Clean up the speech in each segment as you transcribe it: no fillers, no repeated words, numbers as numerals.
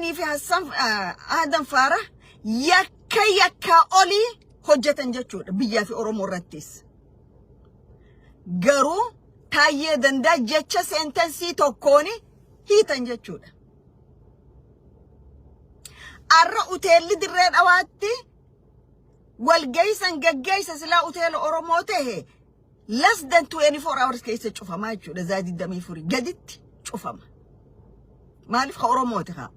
Aadanii fi Hassan Aadan Faaraah yakka olii hojjetan jechuudha biyyaa fi Oromoo irrattis. Garuu Taayyee Dandaa jecha seentensii tokkooni hiitan jechuudha. Arra uteelli Dirree Dhawaatti walgaysan gaggaysa silaa uteela Oromoo ta'e less than 24 hours keessa cufamaa jechuudha. Zaadi damii furii gaditti cufama. Maaliif ka Oromooti haa?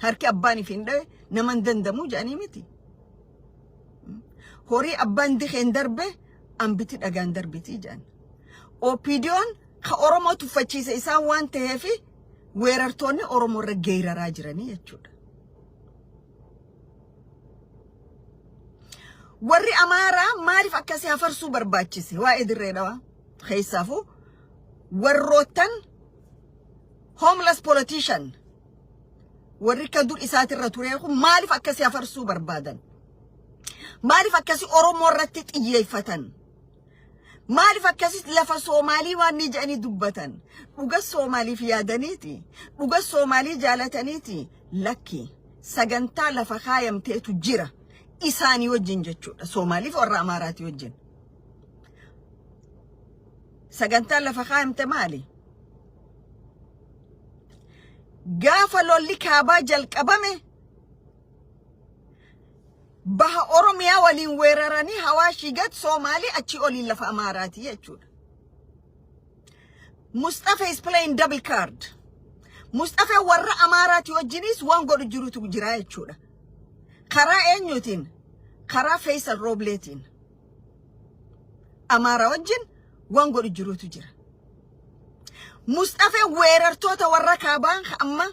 Harki abbaan ifin dhawe naman dandamuu jedhanii miti. Horii abbaan dikeen darbe ambiti dhagaan darbiti jedhan. OPDO'n ka Oromoo tuffachiise isaan waan ta'eefi weerartoonni Oromoo irra geeraraa jiranii jechuudha. Warri Amaaraa maaliif akkasii hafarsuu barbaachise waa'ee Dirree Dhawaa keessaafuu warrootan homeless politician warri ka dur isaatirra ture kun maaliif akkasii hafarsuu barbaadan? Maaliif akkasii Oromoo irratti xiyyeeffatan? Maaliif akkasii lafa Soomaalii waan ni jedhanii dubbatan? Dhuga Soomaaliif yaadaniiti, dhuga Soomaalii jaalataniiti. Lakki sagantaa lafa kaayamteetu jira isaanii wajjin jechuudha. Soomaaliif warra Amaaraati wajjin sagantaa lafa kaayamte maali? Gaafa lolli kaabaa jalqabame baha Oromiyaa waliin weeraranii Hawaashii gad Soomaalii achi oliin lafa Amaaraati jechuudha. Mustafa is playing double card. Mustafa warra Amaaraati wajjinis waan godhu jirutu jira jechuudha. Karaa eenyutiin? Karaa Faisal Roobleetiin. Amaara wajjin waan godhu jirutu jira. Mustafa weerartoota warra kaabaan amma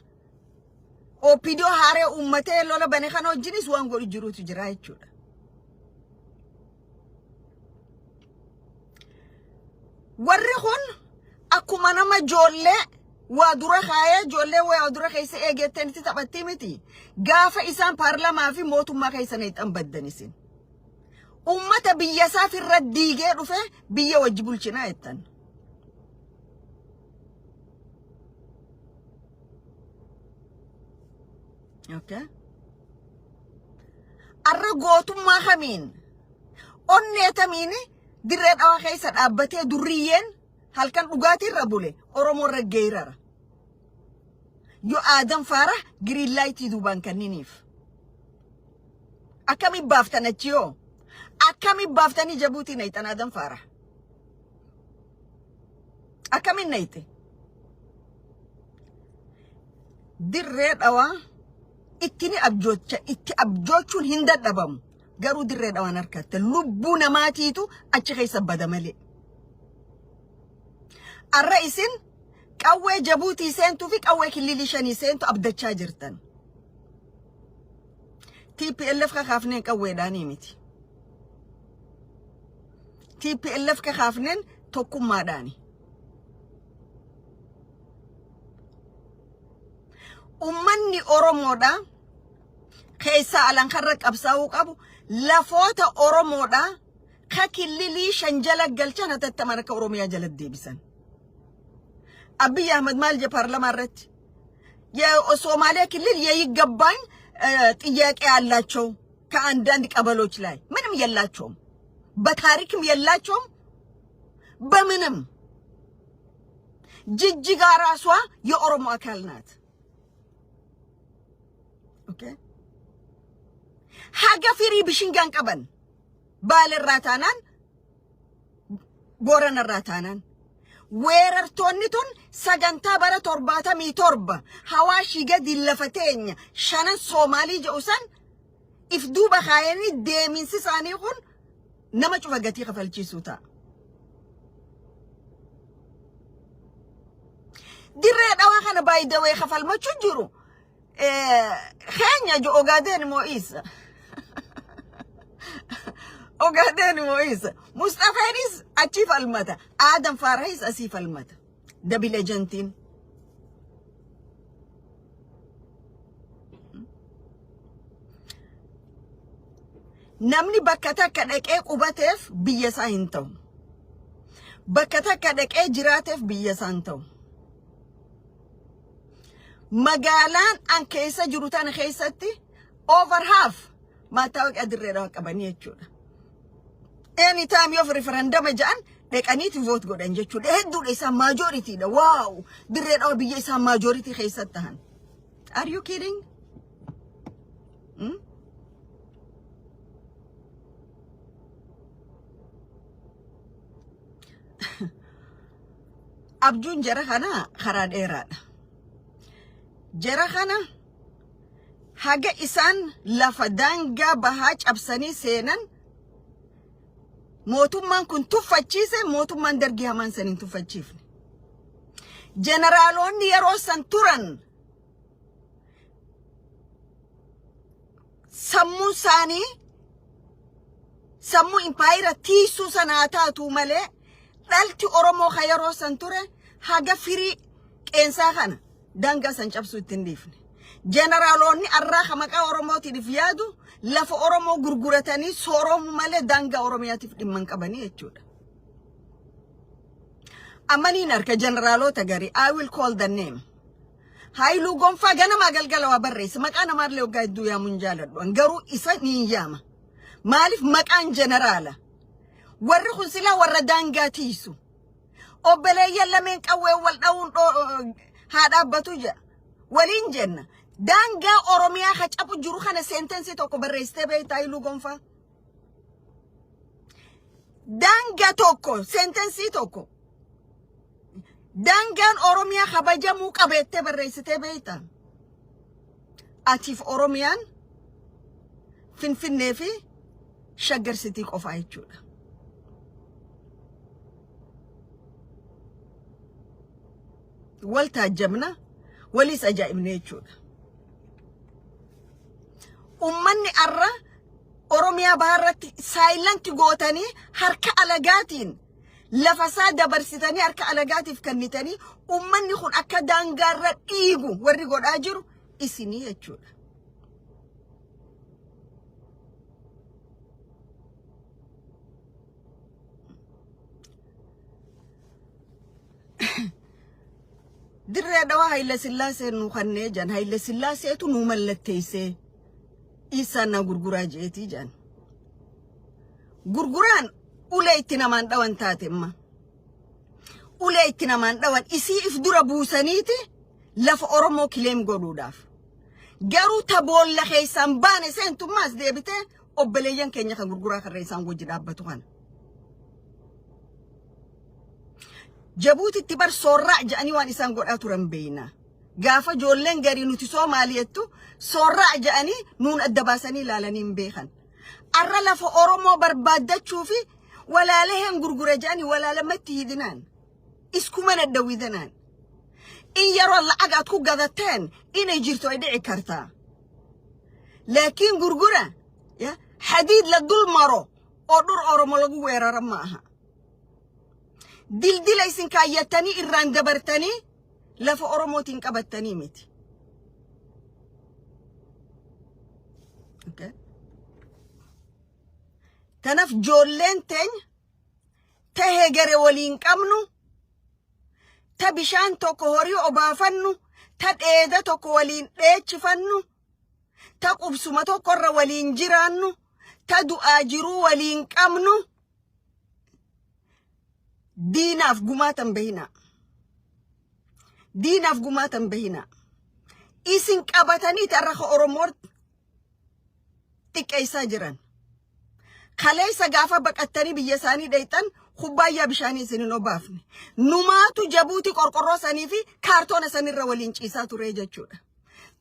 OPDO haaree uummatee lola bane kana wajjinis waan godhu jirutu jira jechuudha. Warri kun akkuma nama ijoollee waa dura kaayee ijoollee waa dura keessa eegattanitti taphattii miti. Gaafa isaan paarlamaa fi mootummaa keessa neexan baddanisin. Uummata biyya isaaf irra diigee dhufe biyya wajji bulchinaa jettan. Okay. Arra gootummaa kamiin onneetamiin Dirree Dhawaa keessa dhaabbatee durriyyeen halkan dhugaatii irra bule Oromoo irra geerara. Yoo Aadan Faaraah green light duubaan kanniniif. Akkamiin baaftan achi yoo? Akkamiin baaftanii Jabuutii neexan Aadan Faaraah? Akkamiin neexte? Dirree Dhawaa itti abjoochuun hin dadhabamu. Garuu Dirree Dhawaan harkatte lubbuu namaatiitu achi keessa bada malee. Arra isin qawwee Jabuutii seentuu fi qawwee Kililii shanii seentu abdachaa jirtan. TPLF kakaafneen qawweedhaanii miti. TPLF kakaafneen tokkummaadhaani. Ummanni Oromoodha keessa alan karra qabsaa'uu qabu lafoota Oromoodha ka Kililii shan jala galchan hatattaman akka Oromiyaa jala deebisan. Abiy Ahmed maal je paarlamaa irratti የሶማሊያ ክልል የይገባኝ ጥያቄ ያላቸው ከአንዳንድ ቀበሎች ላይ ምንም የላቸውም፣ በታሪክም የላቸውም፣ በምንም ጅጅጋ ራሷ የኦሮሞ አካል ናት። ኦኬ ሀገ ፍሪ ብሽንጋን ቀበን ባለራታናን ቦረነራታናን weerartoonnituun sagantaa bara 77 Hawaashii gadi lafateenya shanan Soomaalii jedhusan if duuba kaayanii deeminsi isaanii kun nama cufa gatii kafalchiisuu ta'a. Dirree Dhawaa kana baay'ee kafalmachuu jiru keenya jo Ogaden Mo'isa Ogaden Mo'isa Mustafanis achif almata Aadan Faaraahis asif almata Dabile Jantin namni bakka takka dhaqee qubateef biyya isaa hin ta'u, bakka takka dhaqee jiraateef biyya isaa hin ta'u. magaalaan an keessa jiru tana keessatti over half maatawaqaa dirreedhaa qabanii jechuudha. Anytime you have referendum jaan deqaniiti vote godhan jechuudha. Hedduudha isaa majority dha. Wow! Dirreedhaa biyya isaa majority keessatti tahan. Are you kidding? Abjuun jara kana karaa dheeraadha. Jara kana haga isaan lafa daangaa bahaa cabsanii seenan mootummaan kun tuffachiise mootummaan dargii hamaan saniin tuffachiifne. Jeneraaloonni yeroo san turan sammuu isaanii sammuu impaayira tiisuu sanaa taatu malee dhalti Oromoo ka yeroo san ture haga firii qeensaa kana daangaa san cabsuu ittiin dhiifne. Jeneraaloonni arraa ka maqaa Oromootiif yaadu lafa Oromoo gurguratanii sooromu malee daangaa Oromiyaatiif dhimman qabanii jechuudha. Amaniin harka jeneraalota gari I will call the name. Haayiluu Gonfaa ganama galgala waa barreessa maqaa namaallee waggaa hedduu yaamuun jaaladhu garuu isa ni yaama. Maaliif maqaan jeneraala? Warri kun silaa warra daangaa tiisu. Obboleeyyan lameen qawwee wal dha'uun haa dhaabbatu jedha. Waliin jenna. Daangaa Oromiyaa ka cabu jiru kana sentensii tokko barreessitee beektaa Haayiluu Gonfaa? Daangaa tokko sentensii tokko. Daangaan Oromiyaa kabajamuu qabeettee barreessitee beektaa? Atiif Oromiyaan Finfinnee fi Shaggar Sitii qofaa jechuudha. Wal taajjabna walis ajaa'ibne jechuudha. Ummanni arra Oromiyaa baharratti saayilanti gootanii harka alagaatiin lafasaa dabarsitanii harka alagaatiif kennitanii ummanni kun akka daangaarra dhiigu warri godhaa jiru isinii jechuudha. Dirree dhawaa Haayile Sillaasee nu kannee jan Haayile Sillaaseetu nu mallatteessee isaan na gurguraa jeetii jan. Gurguraan ulee itti namaan dhawan taatemma. Ulee itti namaan dhawan isii if dura buusaniiti lafa Oromoo kileem godhuudhaaf. Garuu taboolla keessaan baane seentummaas deebitee obboleeyyan keenya kan gurguraa karra isaan wajji dhaabbatu kana. Jabuutitti bar soorraa ja'anii waan isaan godhaa turan beeyna. Gaafa ijoolleen garii nuti Soomaaliyattu soorraa ja'anii nuun adda baasanii ilaalanii hin beekan. Arra lafa Oromoo barbaadachuu fi walaalee hin gurgura ja'anii walaalamatti hidinaan. Iskuma naddawwidanaan. In yeroo la'agaat ku gadateen inay jirto ay dhici kartaa. Laakiin gurgura hadiid la dul maro oo dhur Oromoo lagu weerara ma aha. Dildila isin kaayyatanii irraan dabartanii lafa Oromootiin qabattanii miti. Okay. Kanaaf ijoolleen teenya tahee gare waliin qabnu ta bishaan tokko horii obaafannu ta dheeda tokko waliin dheechifannu ta qubsuma tokkorra waliin jiraannu ta du'aa jiruu waliin qabnu diinaaf gumaatan bahina. Diinaaf gumaatan bahina. Isin qabatanii tarraqa Oromoo xiqqeessaa jiran. Kaleessa gaafa baqattanii biyya isaanii dheeytan kubbaayyaa bishaanii isinin obaafne. Numaatu Jabuuti qorqorroo sanii fi kaartoona sanirra waliin ciisaa ture jechuudha.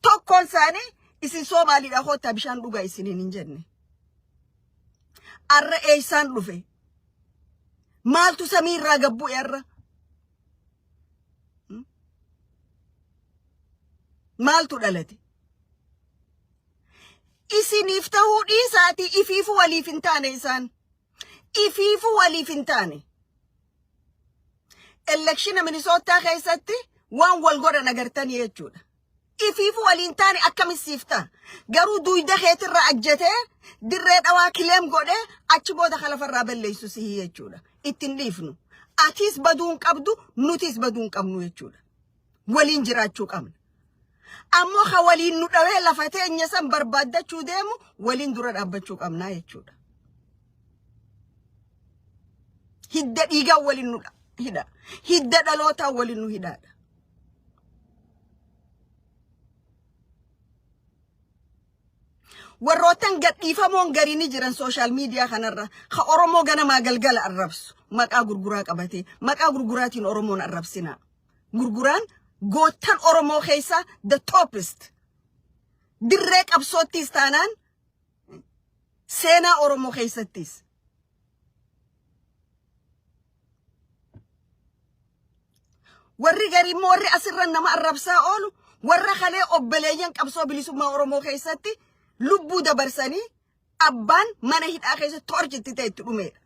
Tokkoon isaanii isin Soomaaliidha hoottaa bishaan dhugaa isinin hin jenne. Arra eeysaan dhufe. Maaltu samiirraa gabbu erra? Maaltu dhalate? Isiniif ta'uu dhiisaatii ifiifu waliif hin taane isaan. Ifiifu waliif hin taane. Elekshina Minisootaa keessatti waan wal godhan agartanii jechuudha. Ifiifu waliin taane akkamissiif ta'a. Garuu duyda keetirraa ajjatee dirree dhawaa kileem godhee achi booda kalafarraa balleessu sihii jechuudha. Ittiin dhiifnu. Atiis baduun qabdu nutis baduun qabnu jechuudha. Waliin jiraachuu qabna. ammoo ka waliin nu dhawee lafa teenya san barbaaddachuu deemu waliin dura dhaabbachuu qabnaa jechuudha. Hidda dhiigaa waliin nu hidha. Hidda dhalootaa waliin nu hidhaadha. warroottan gadhiifamoon gariini jiran social media kanarra ka Oromoo ganamaa galgala arrabsu maqaa gurguraa qabate maqaa gurguraatiin Oromoon arrabsina. Gurguraan gootan Oromoo keessa the topest dirree qabsoottis taanaan seenaa Oromoo keessattis warri garii warri asirra nama arrabsaa oolu warra kalee obbeleeyyan qabsoo bilisummaa Oromoo keessatti lubbuu dabarsanii abbaan mana hidhaa keessatti torchitti ta'e itti dhumeedha.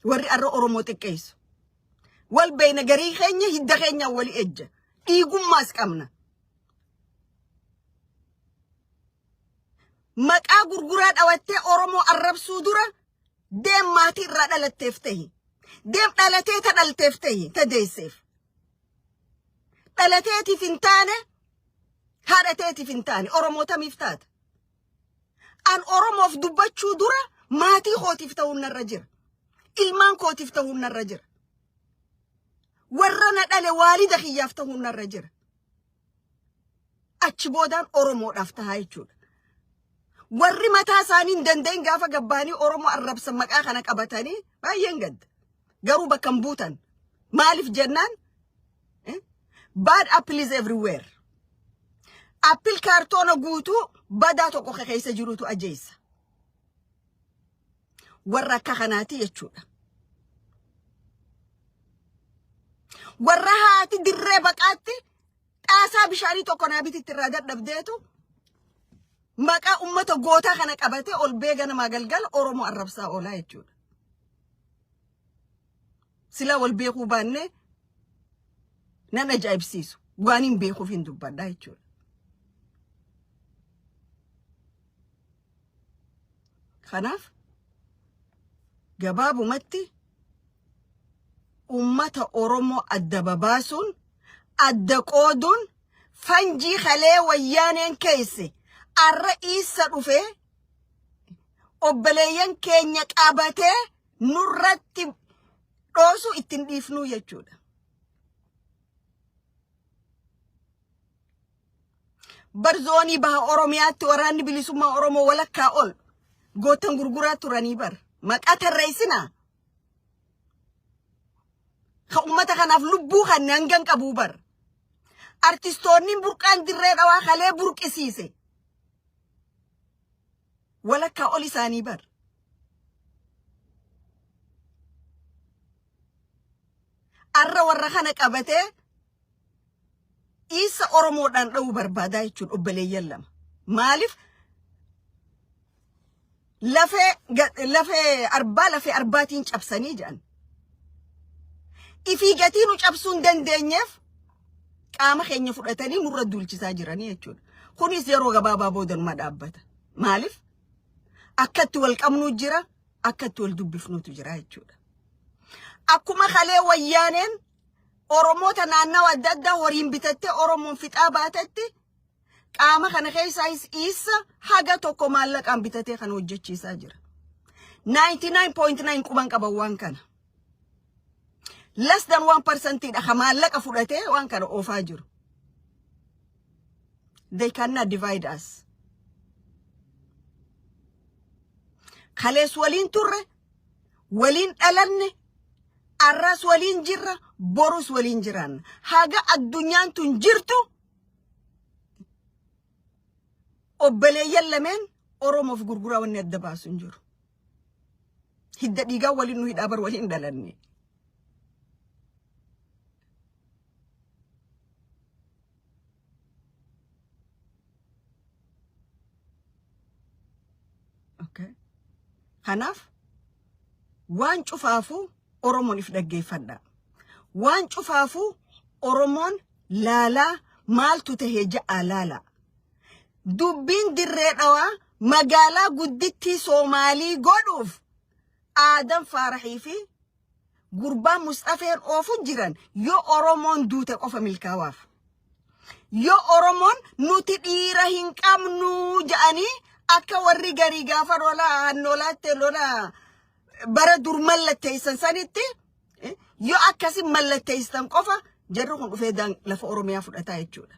Warri arra Oromoo xiqqeessu wal beeyna garii keenya hidda keenya wali ejja dhiigummaas qabna. Maqaa gurguraa dhawattee Oromoo arrabsuu dura deem maatii irraa dhalatteef ta'e deem dhalatee ta dhalteef ta'e ta deesseef dhalateetiif hin taane haadhateetiif hin taane Oromootamiif taata. An Oromoof dubbachuu dura maatii kootiif ta'uun narra jira. Ilmaan kootiif ta'uun narra jira. Warra na dhale waalida kiyyaaf ta'uun narra jira. Achi boodaan Oromoodhaaf tahaa jechuudha. Warri mataa isaanii hin danda'in gaafa gabbaanii Oromoo arrabsan maqaa kana qabatanii baay'een gadda. Garuu bakka hin buutan. Maaliif jennaan? Bad apple is everywhere. Apple kaartoona guutuu badaa tokko keessa jirutu ajeessa. Warra akka kanaati jechuudha. Warra haati dirree baqaatti xaasaa bishaanii tokko naa bititti irraa dadhabdeetu maqaa ummata gootaa kana qabate ol beega namaa galgala Oromoo arrabsaa oolaa jechuudha. Sila wal beekuu baannee nan ajaa'ibsiisu waan hin beekuuf hin dubbadhaa jechuudha. Kanaaf gabaabumatti ummata Oromoo adda babaasuun adda qooduun fanjii kalee wayyaaneen keesse arra isa dhufee obbeleeyyan keenya qabatee nurratti dhoosu ittiin dhiifnuu jechuudha. Barzoonii baha Oromiyaatti waraanni bilisummaa Oromoo walakkaa ol gootan gurguraa turanii bar maqaa tarreessinaa. Ka ummata kanaaf lubbuu kan hangan qabuu bar. Artistoonni burqaan dirree dhawaa kalee burqisiise. Walakkaa ol isaanii bar. Arra warra kana qabatee isa Oromoodhaan dha'uu barbaadaa jechuudha obbeleeyyan lama. Maaliif? Lafee arbaatiin cabsanii jedhan. Ifii gatii nu cabsuun dandeenyeef qaama keenya fudhatanii nurra duulchisaa jiranii jechuudha. Kunis yeroo gabaabaa boodanuma dhaabbata. Maaliif? Akkatti wal qabnuu jira, akkatti wal dubbifnuutu jira jechuudha. Akkuma kalee wayyaaneen Oromoota naannawa adda addaa horiin bitattee Oromoon fixaa baatetti qaama kana keessaa isa haga tokko maallaqaan bitatee kan hojjechiisaa jira. 99.9 quban qaban waan kana. Less than 1% dha maallaqa fudhatee waan kana oofaa jiru. They cannot divide us. Kalees waliin turre, waliin dhalanne, arras waliin jirra, borus waliin jiran. Haga addunyaan tun jirtu obbeleeyyan lameen Oromoof gurguraa wanni adda baasu hin jiru. Hidda dhiigaa waliin nu hidhaa bar waliin dhalanne. Okay. Kanaaf waan cufaafuu Oromoon if dhaggeeffadha. Waan cufaafuu Oromoon laalaa maaltu tahee ja'a laala. Dubbiin dirree dhawaa magaalaa guddittii Soomaalii godhuuf Aadan Faaraxii fi gurbaan Mustafeen oofu jiran yoo Oromoon duute qofa milkaawaaf. Yo Oromon nuti dhiira hin qabnu ja'anii akka warri garii gaafa nolaatti lola bara dur mallatteessan sanitti yo akkasi mallatteessan qofa jarri kun dhufee lafa Oromiyaa fudhataa jechuudha.